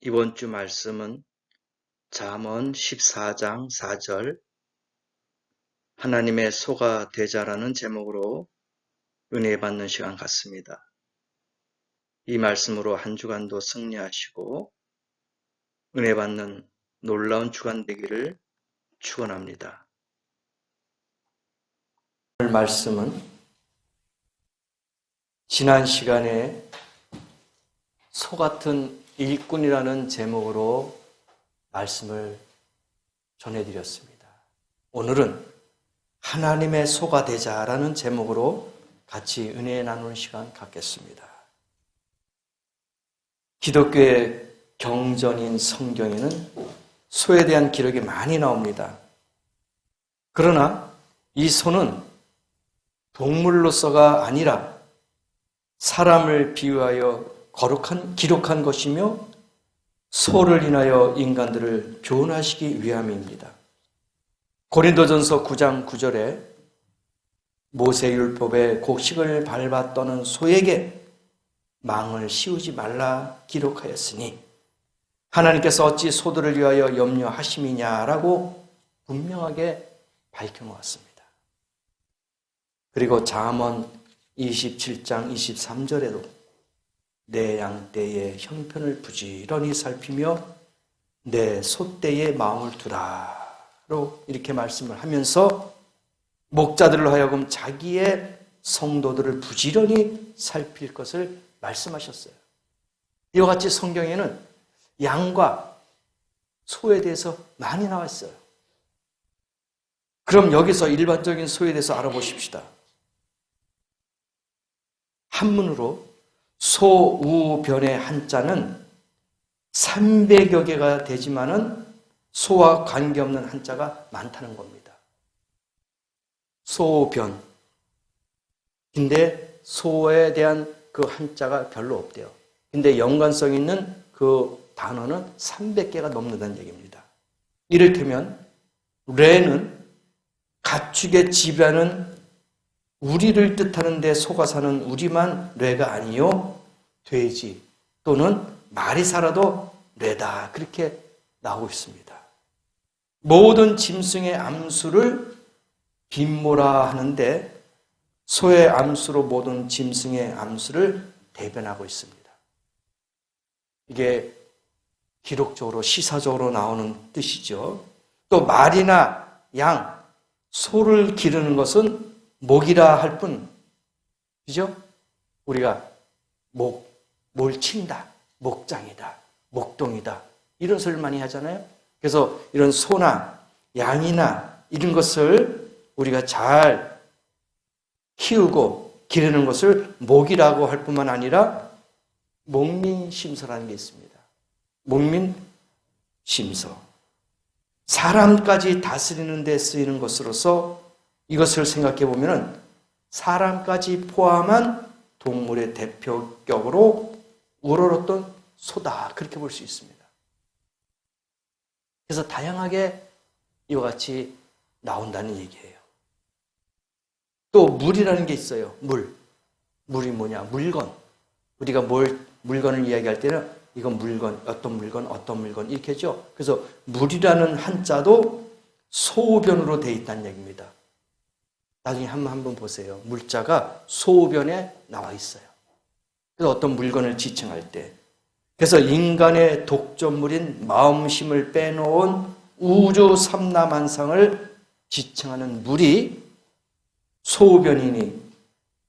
이번 주 말씀은 잠언 14장 4절 하나님의 소가 되자라는 제목으로 은혜 받는 시간 같습니다. 이 말씀으로 한 주간도 승리하시고 은혜 받는 놀라운 주간 되기를 축원합니다. 오늘 말씀은 지난 시간에 소 같은 일꾼이라는 제목으로 말씀을 전해드렸습니다. 오늘은 하나님의 소가 되자라는 제목으로 같이 은혜 나누는 시간 갖겠습니다. 기독교의 경전인 성경에는 소에 대한 기록이 많이 나옵니다. 그러나 이 소는 동물로서가 아니라 사람을 비유하여 기록한 것이며 소를 인하여 인간들을 교훈하시기 위함입니다. 고린도전서 9장 9절에 모세율법의 곡식을 밟아 떠는 소에게 망을 씌우지 말라 기록하였으니 하나님께서 어찌 소들을 위하여 염려하심이냐라고 분명하게 밝혀놓았습니다. 그리고 잠언 27장 23절에도 내 양떼의 형편을 부지런히 살피며 내 소떼의 마음을 두라로 이렇게 말씀을 하면서 목자들로 하여금 자기의 성도들을 부지런히 살필 것을 말씀하셨어요. 이와 같이 성경에는 양과 소에 대해서 많이 나와 있어요. 그럼 여기서 일반적인 소에 대해서 알아보십시다. 한문으로 소우변의 한자는 300여 개가 되지만은 소와 관계없는 한자가 많다는 겁니다. 소변. 근데 소에 대한 그 한자가 별로 없대요. 근데 연관성 있는 그 단어는 300개가 넘는다는 얘기입니다. 이를테면 레는 가축의 지배하는 우리를 뜻하는데 소가 사는 우리만 뇌가 아니요 돼지 또는 말이 살아도 뇌다 그렇게 나오고 있습니다. 모든 짐승의 암수를 빈모라 하는데 소의 암수로 모든 짐승의 암수를 대변하고 있습니다. 이게 기록적으로 시사적으로 나오는 뜻이죠. 또 말이나 양, 소를 기르는 것은 목이라 할 뿐, 그죠? 우리가 뭘 친다, 목장이다, 목동이다 이런 소리를 많이 하잖아요. 그래서 이런 소나 양이나 이런 것을 우리가 잘 키우고 기르는 것을 목이라고 할 뿐만 아니라 목민심서라는 게 있습니다. 목민심서. 사람까지 다스리는 데 쓰이는 것으로서 이것을 생각해 보면 사람까지 포함한 동물의 대표격으로 우러렀던 소다 그렇게 볼 수 있습니다. 그래서 다양하게 이와 같이 나온다는 얘기예요. 또 물이라는 게 있어요. 물이 뭐냐? 물건. 우리가 물건을 이야기할 때는 이건 물건, 어떤 물건 이렇게 하죠. 그래서 물이라는 한자도 소변으로 되어 있다는 얘기입니다. 나중에 한번 보세요. 물자가 소변에 나와 있어요. 그래서 어떤 물건을 지칭할 때. 그래서 인간의 독점물인 마음심을 빼놓은 우주 삼라만상을 지칭하는 물이 소변이니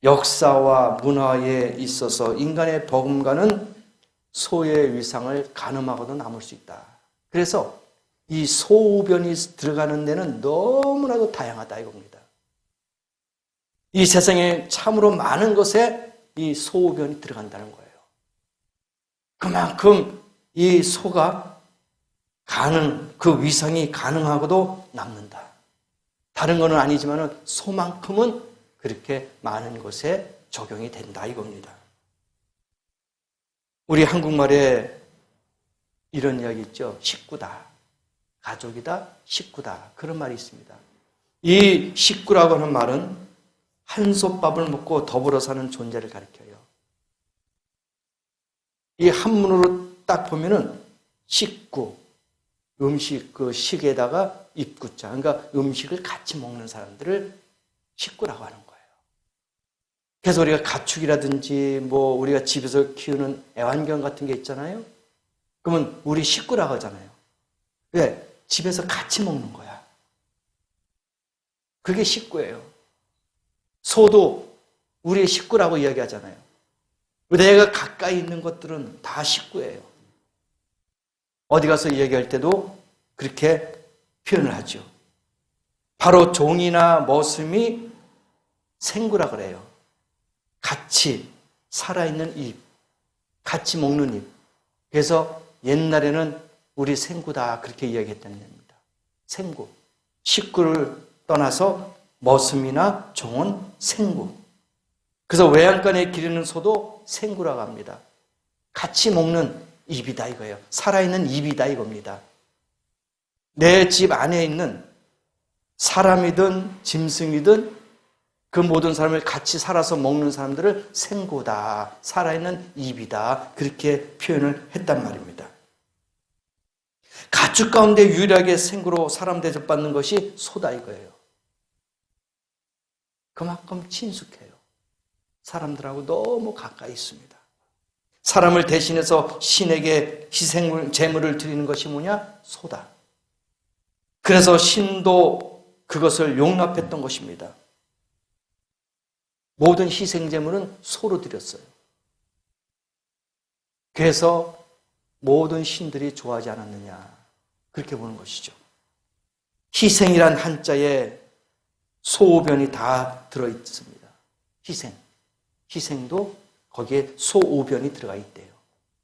역사와 문화에 있어서 인간의 버금가는 소의 위상을 가늠하고도 남을 수 있다. 그래서 이 소변이 들어가는 데는 너무나도 다양하다 이겁니다. 이 세상에 참으로 많은 것에 이 소변이 들어간다는 거예요. 그만큼 이 소가 그 위상이 가능하고도 남는다. 다른 거는 아니지만 소만큼은 그렇게 많은 곳에 적용이 된다 이겁니다. 우리 한국말에 이런 이야기 있죠. 식구다. 가족이다. 식구다. 그런 말이 있습니다. 이 식구라고 하는 말은 한솥밥을 먹고 더불어 사는 존재를 가리켜요. 이 한문으로 딱 보면은 식구, 음식 그 식에다가 입구자, 그러니까 음식을 같이 먹는 사람들을 식구라고 하는 거예요. 그래서 우리가 가축이라든지 뭐 우리가 집에서 키우는 애완견 같은 게 있잖아요. 그러면 우리 식구라고 하잖아요. 왜? 집에서 같이 먹는 거야. 그게 식구예요. 소도 우리의 식구라고 이야기하잖아요. 내가 가까이 있는 것들은 다 식구예요. 어디 가서 이야기할 때도 그렇게 표현을 하죠. 바로 종이나 머슴이 생구라 그래요. 같이 살아있는 잎, 같이 먹는 잎. 그래서 옛날에는 우리 생구다 그렇게 이야기했다는 겁니다. 생구. 식구를 떠나서 머슴이나 종은 생구. 그래서 외양간에 기르는 소도 생구라고 합니다. 같이 먹는 잎이다 이거예요. 살아있는 잎이다 이겁니다. 내 집 안에 있는 사람이든 짐승이든 그 모든 사람을 같이 살아서 먹는 사람들을 생구다, 살아있는 잎이다 그렇게 표현을 했단 말입니다. 가축 가운데 유일하게 생구로 사람 대접받는 것이 소다 이거예요. 그만큼 친숙해요. 사람들하고 너무 가까이 있습니다. 사람을 대신해서 신에게 희생 제물을 드리는 것이 뭐냐? 소다. 그래서 신도 그것을 용납했던 것입니다. 모든 희생 제물은 소로 드렸어요. 그래서 모든 신들이 좋아하지 않았느냐 그렇게 보는 것이죠. 희생이란 한자에 소오변이 다 들어있습니다. 희생도 거기에 소오변이 들어가 있대요.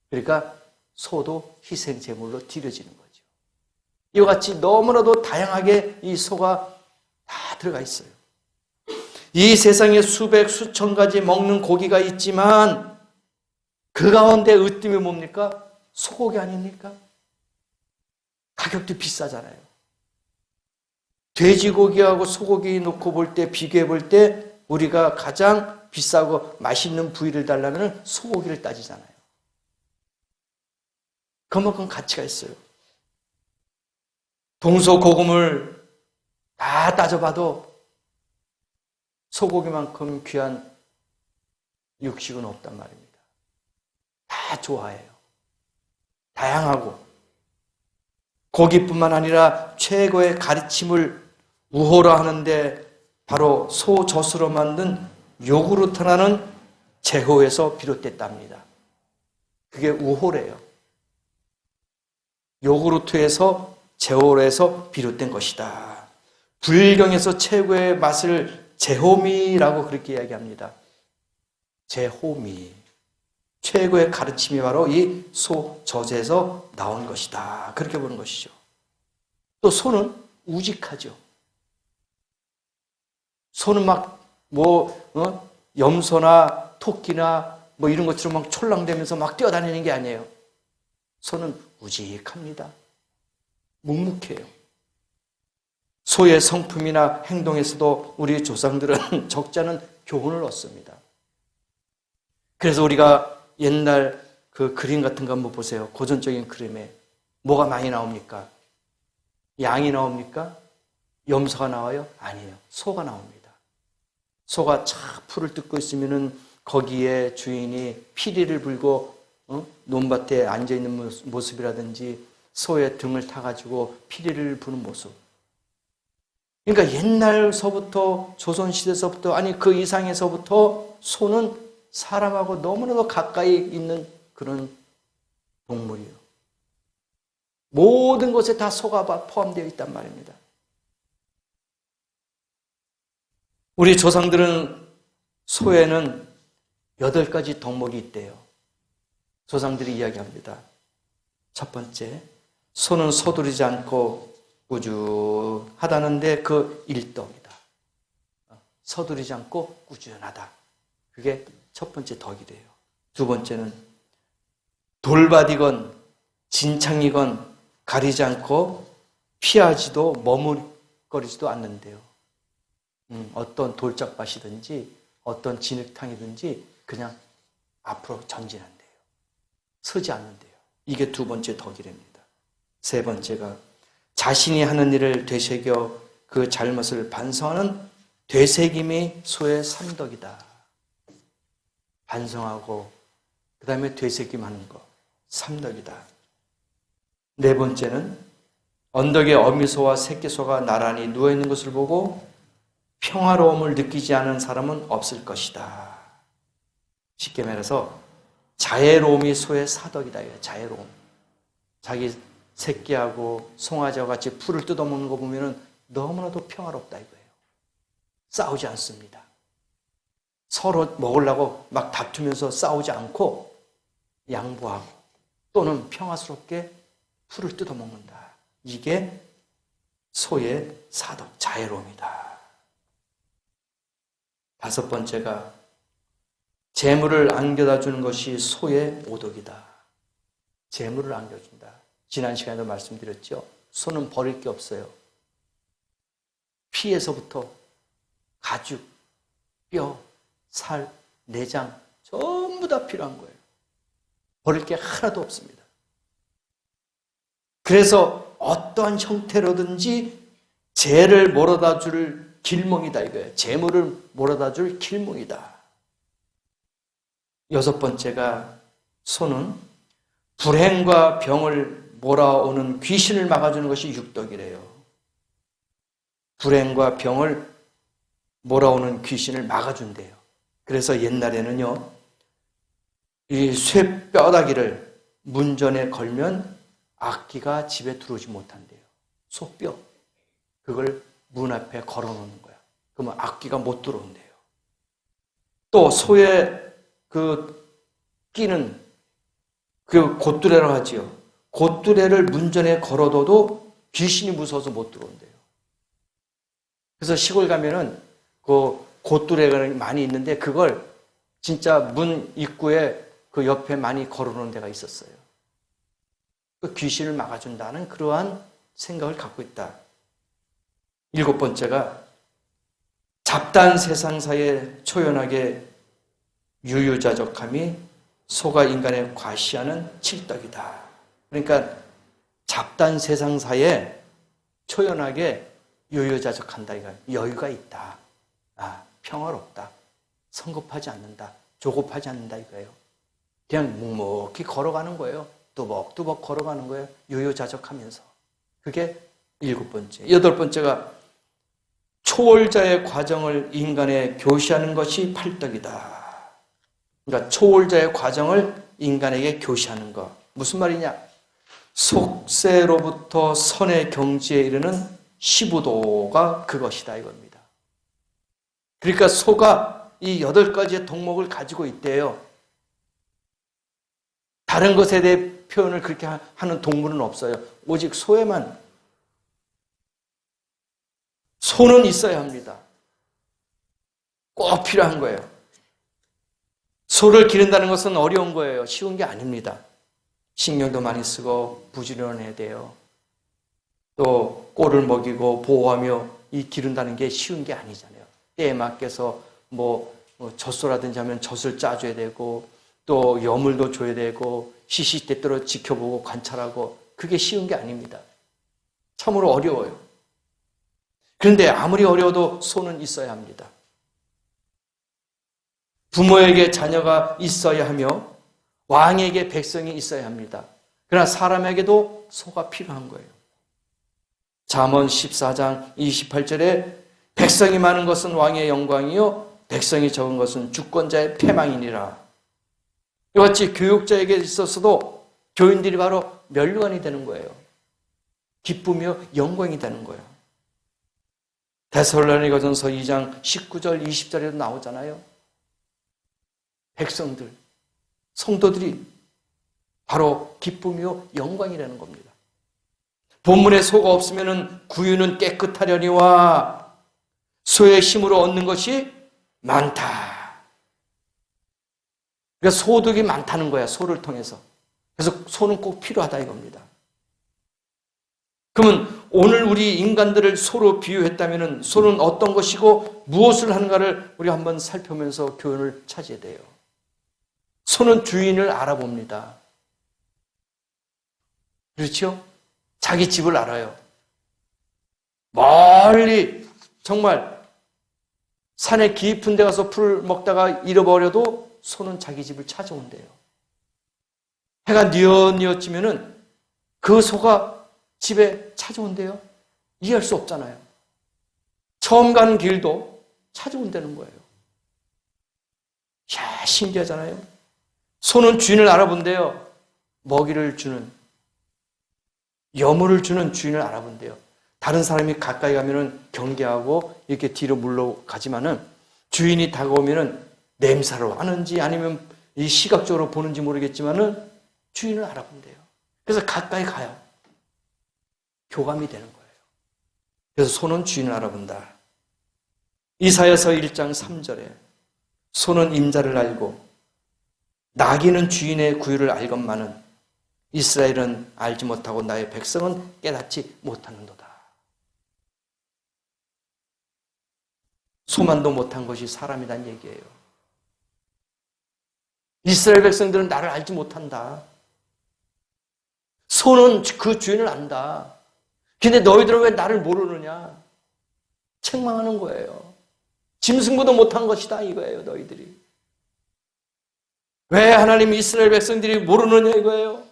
그러니까 소도 희생 제물로 드려지는 거죠. 이와 같이 너무나도 다양하게 이 소가 다 들어가 있어요. 이 세상에 수백 수천 가지 먹는 고기가 있지만 그 가운데 으뜸이 뭡니까? 소고기 아닙니까? 가격도 비싸잖아요. 돼지고기하고 소고기 놓고 볼 때 비교해 볼 때 우리가 가장 비싸고 맛있는 부위를 달라면 소고기를 따지잖아요. 그만큼 가치가 있어요. 동서고금을 다 따져봐도 소고기만큼 귀한 육식은 없단 말입니다. 다 좋아해요. 다양하고 고기뿐만 아니라 최고의 가르침을 우호라 하는데 바로 소젖으로 만든 요구르트라는 제호에서 비롯됐답니다. 그게 우호래요. 요구르트에서 제호에서 비롯된 것이다. 불경에서 최고의 맛을 제호미라고 그렇게 이야기합니다. 제호미. 최고의 가르침이 바로 이 소젖에서 나온 것이다. 그렇게 보는 것이죠. 또 소는 우직하죠. 소는 막 염소나 토끼나 이런 것처럼 막 촐랑대면서 막 뛰어다니는 게 아니에요. 소는 우직합니다. 묵묵해요. 소의 성품이나 행동에서도 우리 조상들은 적지 않은 교훈을 얻습니다. 그래서 우리가 옛날 그 그림 같은 거 한번 보세요. 고전적인 그림에 뭐가 많이 나옵니까? 양이 나옵니까? 염소가 나와요? 아니에요. 소가 나옵니다. 소가 착 풀을 뜯고 있으면은 거기에 주인이 피리를 불고 논밭에 앉아 있는 모습이라든지 소의 등을 타가지고 피리를 부는 모습. 그러니까 옛날서부터 조선시대서부터 아니 그 이상에서부터 소는 사람하고 너무나도 가까이 있는 그런 동물이에요. 모든 것에 다 소가 포함되어 있단 말입니다. 우리 조상들은 소에는 8가지 덕목이 있대요. 조상들이 이야기합니다. 첫 번째, 소는 서두르지 않고 꾸준하다는데 그 일덕이다. 서두르지 않고 꾸준하다. 그게 첫 번째 덕이래요. 두 번째는 돌밭이건 진창이건 가리지 않고 피하지도 머뭇거리지도 않는데요. 어떤 돌짝밭이든지 어떤 진흙탕이든지 그냥 앞으로 전진한대요. 서지 않는데요. 이게 두 번째 덕이랍니다. 세 번째가 자신이 하는 일을 되새겨 그 잘못을 반성하는 되새김이 소의 삼덕이다. 반성하고 그 다음에 되새김하는 거, 삼덕이다. 네 번째는 언덕에 어미소와 새끼소가 나란히 누워있는 것을 보고 평화로움을 느끼지 않은 사람은 없을 것이다. 쉽게 말해서 자애로움이 소의 사덕이다. 자애로움. 자기 새끼하고 송아지와 같이 풀을 뜯어먹는 거 보면 너무나도 평화롭다 이거예요. 싸우지 않습니다. 서로 먹으려고 막 다투면서 싸우지 않고 양보하고 또는 평화스럽게 풀을 뜯어먹는다. 이게 소의 사덕, 자애로움이다. 다섯 번째가 재물을 안겨다 주는 것이 소의 오덕이다. 재물을 안겨준다. 지난 시간에도 말씀드렸죠. 소는 버릴 게 없어요. 피에서부터 가죽, 뼈, 살, 내장 전부 다 필요한 거예요. 버릴 게 하나도 없습니다. 그래서 어떠한 형태로든지 재를 몰아다 줄 길몽이다 이거예요. 재물을 몰아다 줄 길몽이다. 여섯 번째가 소는 불행과 병을 몰아오는 귀신을 막아주는 것이 육덕이래요. 불행과 병을 몰아오는 귀신을 막아준대요. 그래서 옛날에는요, 이 쇠뼈다귀를 문전에 걸면 악귀가 집에 들어오지 못한대요. 소뼈. 그걸 문 앞에 걸어 놓는 거야. 그러면 악귀가 못 들어온대요. 또 소의 그 끼는 그 곶두레라고 하지요. 곶두레를 문전에 걸어둬도 귀신이 무서워서 못 들어온대요. 그래서 시골 가면은 그 곶두레가 많이 있는데 그걸 진짜 문 입구에 그 옆에 많이 걸어놓은 데가 있었어요. 그 귀신을 막아준다는 그러한 생각을 갖고 있다. 일곱 번째가 잡다한 세상사에 초연하게 유유자적함이 소가 인간에 과시하는 칠덕이다. 그러니까 잡다한 세상사에 초연하게 유유자적한다. 이거 여유가 있다. 평화롭다. 성급하지 않는다. 조급하지 않는다 이거예요. 그냥 묵묵히 걸어가는 거예요. 뚜벅뚜벅 걸어가는 거예요. 유유자적하면서. 그게 일곱 번째. 여덟 번째가 초월자의 과정을 인간에 교시하는 것이 팔덕이다. 그러니까 초월자의 과정을 인간에게 교시하는 것. 무슨 말이냐? 속세로부터 선의 경지에 이르는 15도가 그것이다 이겁니다. 그러니까 소가 이 8가지의 덕목을 가지고 있대요. 다른 것에 대해 표현을 그렇게 하는 동물은 없어요. 오직 소에만. 소는 있어야 합니다. 꼭 필요한 거예요. 소를 기른다는 것은 어려운 거예요. 쉬운 게 아닙니다. 신경도 많이 쓰고 부지런해야 돼요. 또 꼴을 먹이고 보호하며 이 기른다는 게 쉬운 게 아니잖아요. 때에 맞게서 젖소라든지 하면 젖을 짜줘야 되고 또 여물도 줘야 되고 시시때때로 지켜보고 관찰하고 그게 쉬운 게 아닙니다. 참으로 어려워요. 그런데 아무리 어려워도 소는 있어야 합니다. 부모에게 자녀가 있어야 하며 왕에게 백성이 있어야 합니다. 그러나 사람에게도 소가 필요한 거예요. 잠언 14장 28절에 백성이 많은 것은 왕의 영광이요 백성이 적은 것은 주권자의 패망이니라. 이같이 교육자에게 있어서도 교인들이 바로 면류관이 되는 거예요. 기쁘며 영광이 되는 거예요. 데살로니가전서 2장 19절 20절에도 나오잖아요. 백성들, 성도들이 바로 기쁨이요 영광이라는 겁니다. 본문에 소가 없으면 구유는 깨끗하려니와 소의 힘으로 얻는 것이 많다. 그러니까 소득이 많다는 거야, 소를 통해서. 그래서 소는 꼭 필요하다 이겁니다. 그러면 오늘 우리 인간들을 소로 비유했다면 소는 어떤 것이고 무엇을 하는가를 우리 한번 살펴보면서 교훈을 찾아야 돼요. 소는 주인을 알아봅니다. 그렇죠? 자기 집을 알아요. 멀리 정말 산에 깊은 데 가서 풀 먹다가 잃어버려도 소는 자기 집을 찾아온대요. 해가 뉘엿뉘엿지면은 그 소가 집에 찾아온대요. 이해할 수 없잖아요. 처음 가는 길도 찾아온다는 거예요. 야, 신기하잖아요. 소는 주인을 알아본대요. 먹이를 주는, 여물을 주는 주인을 알아본대요. 다른 사람이 가까이 가면은 경계하고 이렇게 뒤로 물러가지만은 주인이 다가오면은 냄새로 아는지 아니면 이 시각적으로 보는지 모르겠지만은 주인을 알아본대요. 그래서 가까이 가요. 교감이 되는 거예요. 그래서 소는 주인을 알아본다. 이사야서 1장 3절에 소는 임자를 알고 나귀는 주인의 구유를 알건만은 이스라엘은 알지 못하고 나의 백성은 깨닫지 못하는도다. 소만도 못한 것이 사람이란 얘기예요. 이스라엘 백성들은 나를 알지 못한다. 소는 그 주인을 안다. 근데 너희들은 왜 나를 모르느냐? 책망하는 거예요. 짐승보다 못한 것이다 이거예요, 너희들이. 왜 하나님 이스라엘 백성들이 모르느냐 이거예요.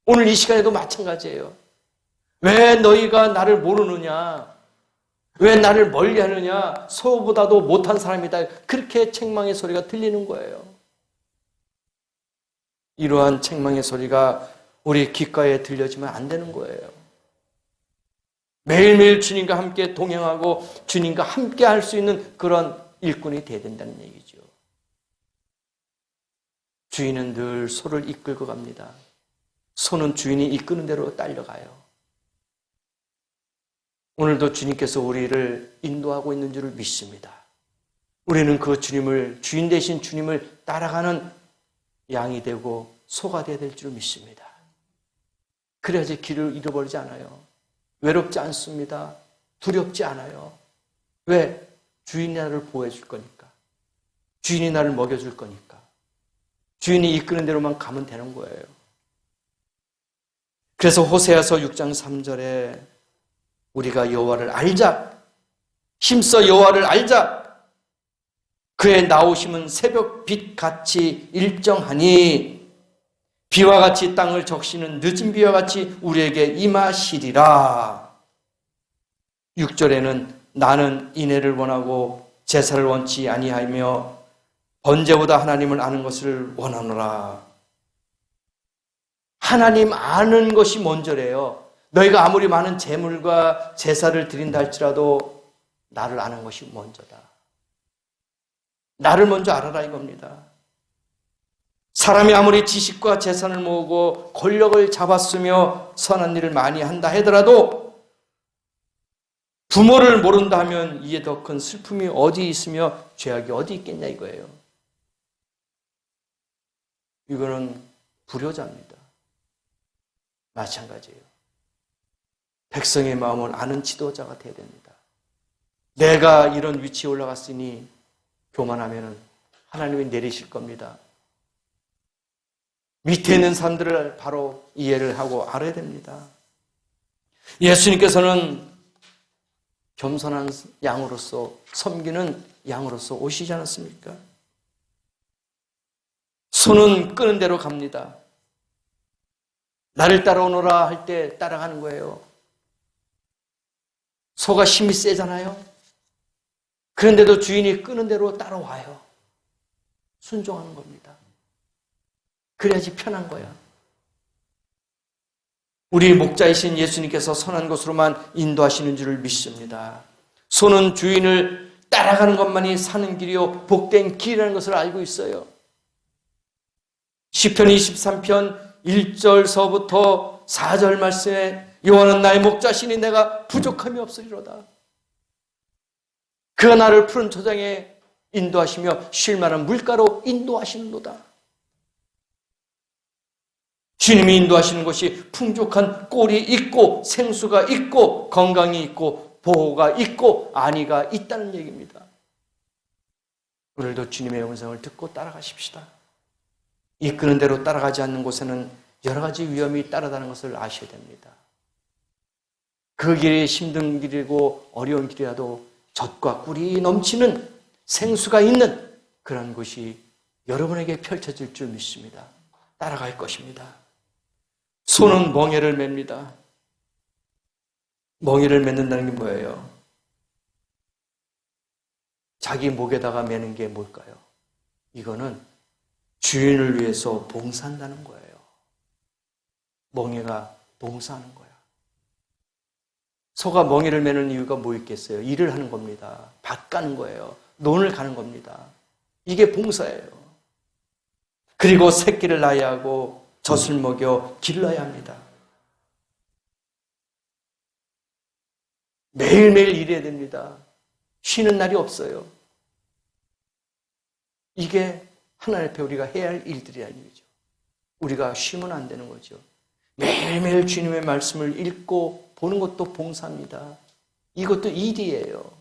오늘 이 시간에도 마찬가지예요. 왜 너희가 나를 모르느냐? 왜 나를 멀리하느냐? 소보다도 못한 사람이다. 그렇게 책망의 소리가 들리는 거예요. 이러한 책망의 소리가 우리 귓가에 들려지면 안 되는 거예요. 매일매일 주님과 함께 동행하고 주님과 함께 할 수 있는 그런 일꾼이 되어야 된다는 얘기죠. 주인은 늘 소를 이끌고 갑니다. 소는 주인이 이끄는 대로 딸려가요. 오늘도 주님께서 우리를 인도하고 있는 줄을 믿습니다. 우리는 그 주님을, 주인 되신 주님을 따라가는 양이 되고 소가 되어야 될 줄 믿습니다. 그래야지 길을 잃어버리지 않아요. 외롭지 않습니다. 두렵지 않아요. 왜? 주인이 나를 보호해 줄 거니까. 주인이 나를 먹여줄 거니까. 주인이 이끄는 대로만 가면 되는 거예요. 그래서 호세아서 6장 3절에 우리가 여호와를 알자. 힘써 여호와를 알자. 그의 나오심은 새벽빛 같이 일정하니 비와 같이 땅을 적시는 늦은 비와 같이 우리에게 임하시리라. 6절에는 나는 인애를 원하고 제사를 원치 아니하며 번제보다 하나님을 아는 것을 원하노라. 하나님 아는 것이 먼저래요. 너희가 아무리 많은 제물과 제사를 드린다 할지라도 나를 아는 것이 먼저다. 나를 먼저 알아라 이겁니다. 사람이 아무리 지식과 재산을 모으고 권력을 잡았으며 선한 일을 많이 한다 하더라도 부모를 모른다 하면 이에 더 큰 슬픔이 어디 있으며 죄악이 어디 있겠냐 이거예요. 이거는 불효자입니다. 마찬가지예요. 백성의 마음을 아는 지도자가 되어야 됩니다. 내가 이런 위치에 올라갔으니 교만하면 하나님이 내리실 겁니다. 밑에 있는 사람들을 바로 이해를 하고 알아야 됩니다. 예수님께서는 겸손한 양으로서 섬기는 양으로서 오시지 않았습니까? 손은 끄는 대로 갑니다. 나를 따라오너라 할 때 따라가는 거예요. 소가 힘이 세잖아요. 그런데도 주인이 끄는 대로 따라와요. 순종하는 겁니다. 그래야지 편한 거야. 우리 목자이신 예수님께서 선한 것으로만 인도하시는 줄을 믿습니다. 소는 주인을 따라가는 것만이 사는 길이요 복된 길이라는 것을 알고 있어요. 시편 23편 1절서부터 4절 말씀에 여호와는 나의 목자시니 내가 부족함이 없으리로다. 그가 나를 푸른 초장에 인도하시며 쉴 만한 물가로 인도하시는도다. 주님이 인도하시는 것이 풍족한 꼴이 있고 생수가 있고 건강이 있고 보호가 있고 안위가 있다는 얘기입니다. 오늘도 주님의 음성을 듣고 따라가십시다. 이끄는 대로 따라가지 않는 곳에는 여러 가지 위험이 따르다는 것을 아셔야 됩니다. 그 길이 힘든 길이고 어려운 길이라도 젖과 꿀이 넘치는 생수가 있는 그런 곳이 여러분에게 펼쳐질 줄 믿습니다. 따라갈 것입니다. 소는 멍에를 맵니다. 멍에를 맺는다는 게 뭐예요? 자기 목에다가 매는 게 뭘까요? 이거는 주인을 위해서 봉사한다는 거예요. 멍에가 봉사하는 거야. 소가 멍에를 매는 이유가 뭐 있겠어요? 일을 하는 겁니다. 밭 가는 거예요. 논을 가는 겁니다. 이게 봉사예요. 그리고 새끼를 낳아야 하고 젖을 먹여 길러야 합니다. 매일매일 일해야 됩니다. 쉬는 날이 없어요. 이게 하나님 앞에 우리가 해야 할 일들이라는 얘기죠. 우리가 쉬면 안 되는 거죠. 매일매일 주님의 말씀을 읽고 보는 것도 봉사입니다. 이것도 일이에요.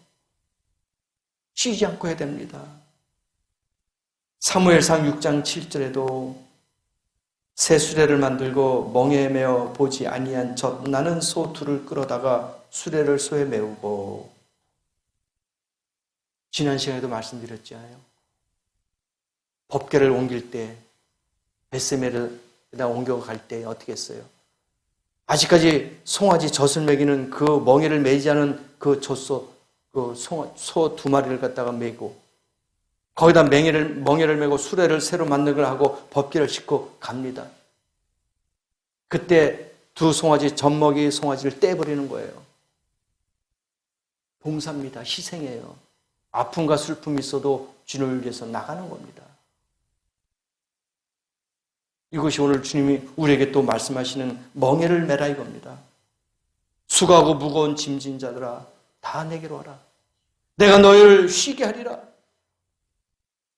쉬지 않고 해야 됩니다. 사무엘상 6장 7절에도 새 수레를 만들고 멍에 메어 보지 아니한 젖 나는 소 둘을 끌어다가 수레를 소에 메우고, 지난 시간에도 말씀드렸잖아요. 법궤를 옮길 때 벳세멜에다 옮겨갈 때 어떻게 했어요? 아직까지 송아지 젖을 먹이는 그 멍에를 매지 않은 그 젖소, 그 소 두 마리를 갖다가 메고 거기다 멍에를 메고 수레를 새로 만들고 하고 법궤를 싣고 갑니다. 그때 두 송아지 젖먹이 송아지를 떼버리는 거예요. 봉사입니다. 희생이에요. 아픔과 슬픔이 있어도 주님을 위해서 나가는 겁니다. 이것이 오늘 주님이 우리에게 또 말씀하시는 멍에를 매라 이겁니다. 수고하고 무거운 짐진 자들아 다 내게로 와라. 내가 너희를 쉬게 하리라.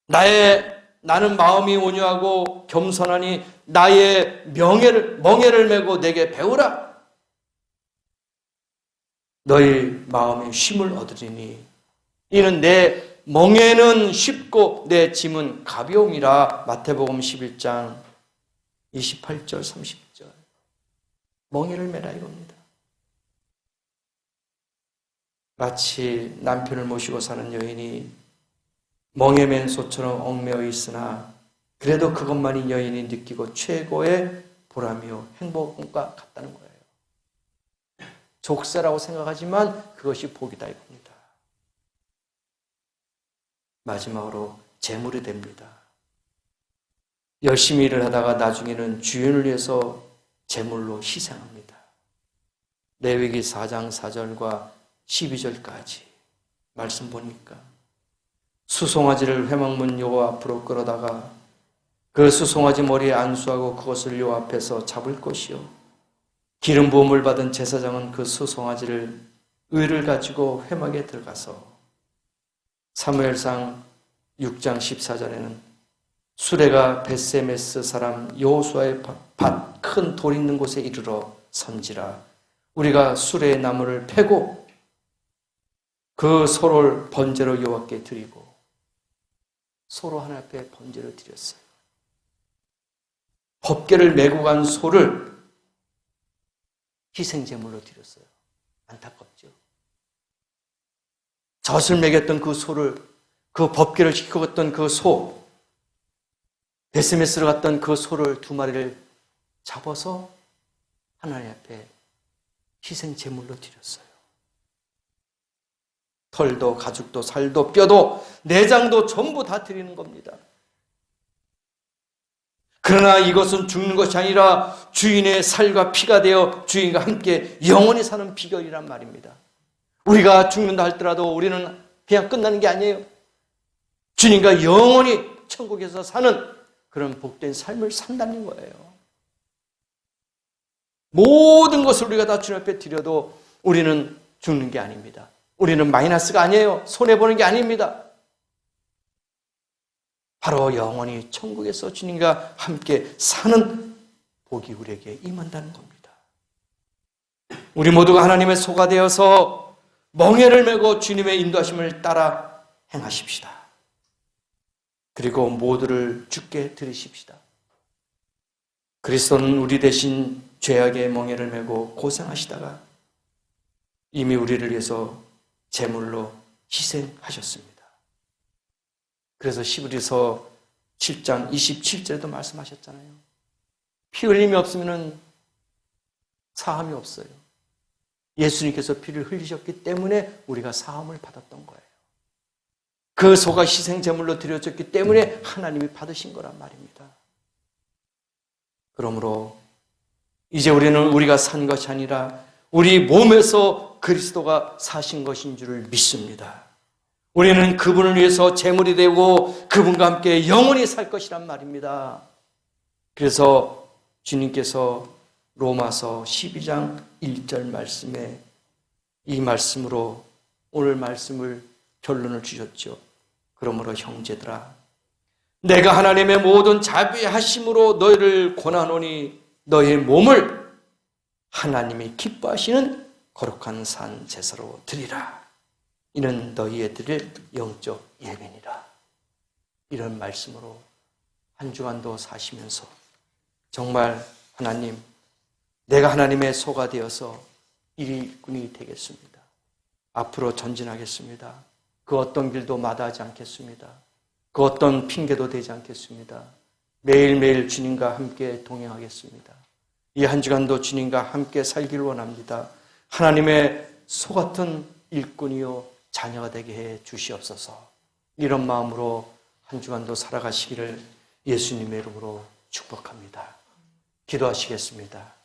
나는 마음이 온유하고 겸손하니 나의 멍에를 메고 내게 배우라. 너희 마음에 쉼을 얻으리니 이는 내 멍에는 쉽고 내 짐은 가벼움이라. 마태복음 11장 28절 30절. 멍에를 매라 이겁니다. 마치 남편을 모시고 사는 여인이 멍에 맨 소처럼 얽매여 있으나 그래도 그것만이 여인이 느끼고 최고의 보람이요 행복과 같다는 거예요. 족쇄라고 생각하지만 그것이 복이다 이겁니다. 마지막으로 재물이 됩니다. 열심히 일을 하다가 나중에는 주인을 위해서 재물로 희생합니다. 레위기 4장 4절과 12절까지 말씀 보니까 수송아지를 회막문 여호와 앞으로 끌어다가 그 수송아지 머리에 안수하고 그것을 여호와 앞에서 잡을 것이요 기름 부음을 받은 제사장은 그 수송아지를 의를 가지고 회막에 들어가서 사무엘상 6장 14절에는 수레가 벳세메스 사람 여호수아의 밭 큰 돌 있는 곳에 이르러 선지라. 우리가 수레의 나무를 패고 그 소를 번제로 여호와께 드리고, 소로 하나님 앞에 번제를 드렸어요. 법궤를 메고 간 소를 희생제물로 드렸어요. 안타깝죠. 젖을 먹였던 그 소를, 그 법궤를 지키고 갔던 그 소, 베스메스로 갔던 그 소를 두 마리를 잡아서 하나님 앞에 희생제물로 드렸어요. 털도 가죽도 살도 뼈도 내장도 전부 다 드리는 겁니다. 그러나 이것은 죽는 것이 아니라 주인의 살과 피가 되어 주인과 함께 영원히 사는 비결이란 말입니다. 우리가 죽는다 할지라도 우리는 그냥 끝나는 게 아니에요. 주님과 영원히 천국에서 사는 그런 복된 삶을 산다는 거예요. 모든 것을 우리가 다 주님 앞에 드려도 우리는 죽는 게 아닙니다. 우리는 마이너스가 아니에요. 손해보는 게 아닙니다. 바로 영원히 천국에서 주님과 함께 사는 복이 우리에게 임한다는 겁니다. 우리 모두가 하나님의 소가 되어서 멍에를 메고 주님의 인도하심을 따라 행하십시다. 그리고 모두를 주께 드리십시다. 그리스도는 우리 대신 죄악의 멍에를 메고 고생하시다가 이미 우리를 위해서 제물로 희생하셨습니다. 그래서 히브리서 7장 27절에도 말씀하셨잖아요. 피 흘림이 없으면 사함이 없어요. 예수님께서 피를 흘리셨기 때문에 우리가 사함을 받았던 거예요. 그 소가 희생 제물로 드려졌기 때문에 하나님이 받으신 거란 말입니다. 그러므로 이제 우리는 우리가 산 것이 아니라 우리 몸에서 그리스도가 사신 것인 줄을 믿습니다. 우리는 그분을 위해서 제물이 되고 그분과 함께 영원히 살 것이란 말입니다. 그래서 주님께서 로마서 12장 1절 말씀에 이 말씀으로 오늘 말씀을 결론을 주셨죠. 그러므로 형제들아, 내가 하나님의 모든 자비하심으로 너희를 권하노니 너희의 몸을 하나님이 기뻐하시는 거룩한 산 제사로 드리라. 이는 너희의 드릴 영적 예배니라. 이런 말씀으로 한 주간도 사시면서 정말 하나님, 내가 하나님의 소가 되어서 일꾼이 되겠습니다. 앞으로 전진하겠습니다. 그 어떤 길도 마다하지 않겠습니다. 그 어떤 핑계도 되지 않겠습니다. 매일매일 주님과 함께 동행하겠습니다. 이 한 주간도 주님과 함께 살기를 원합니다. 하나님의 소 같은 일꾼이요 자녀가 되게 해 주시옵소서. 이런 마음으로 한 주간도 살아가시기를 예수님의 이름으로 축복합니다. 기도하시겠습니다.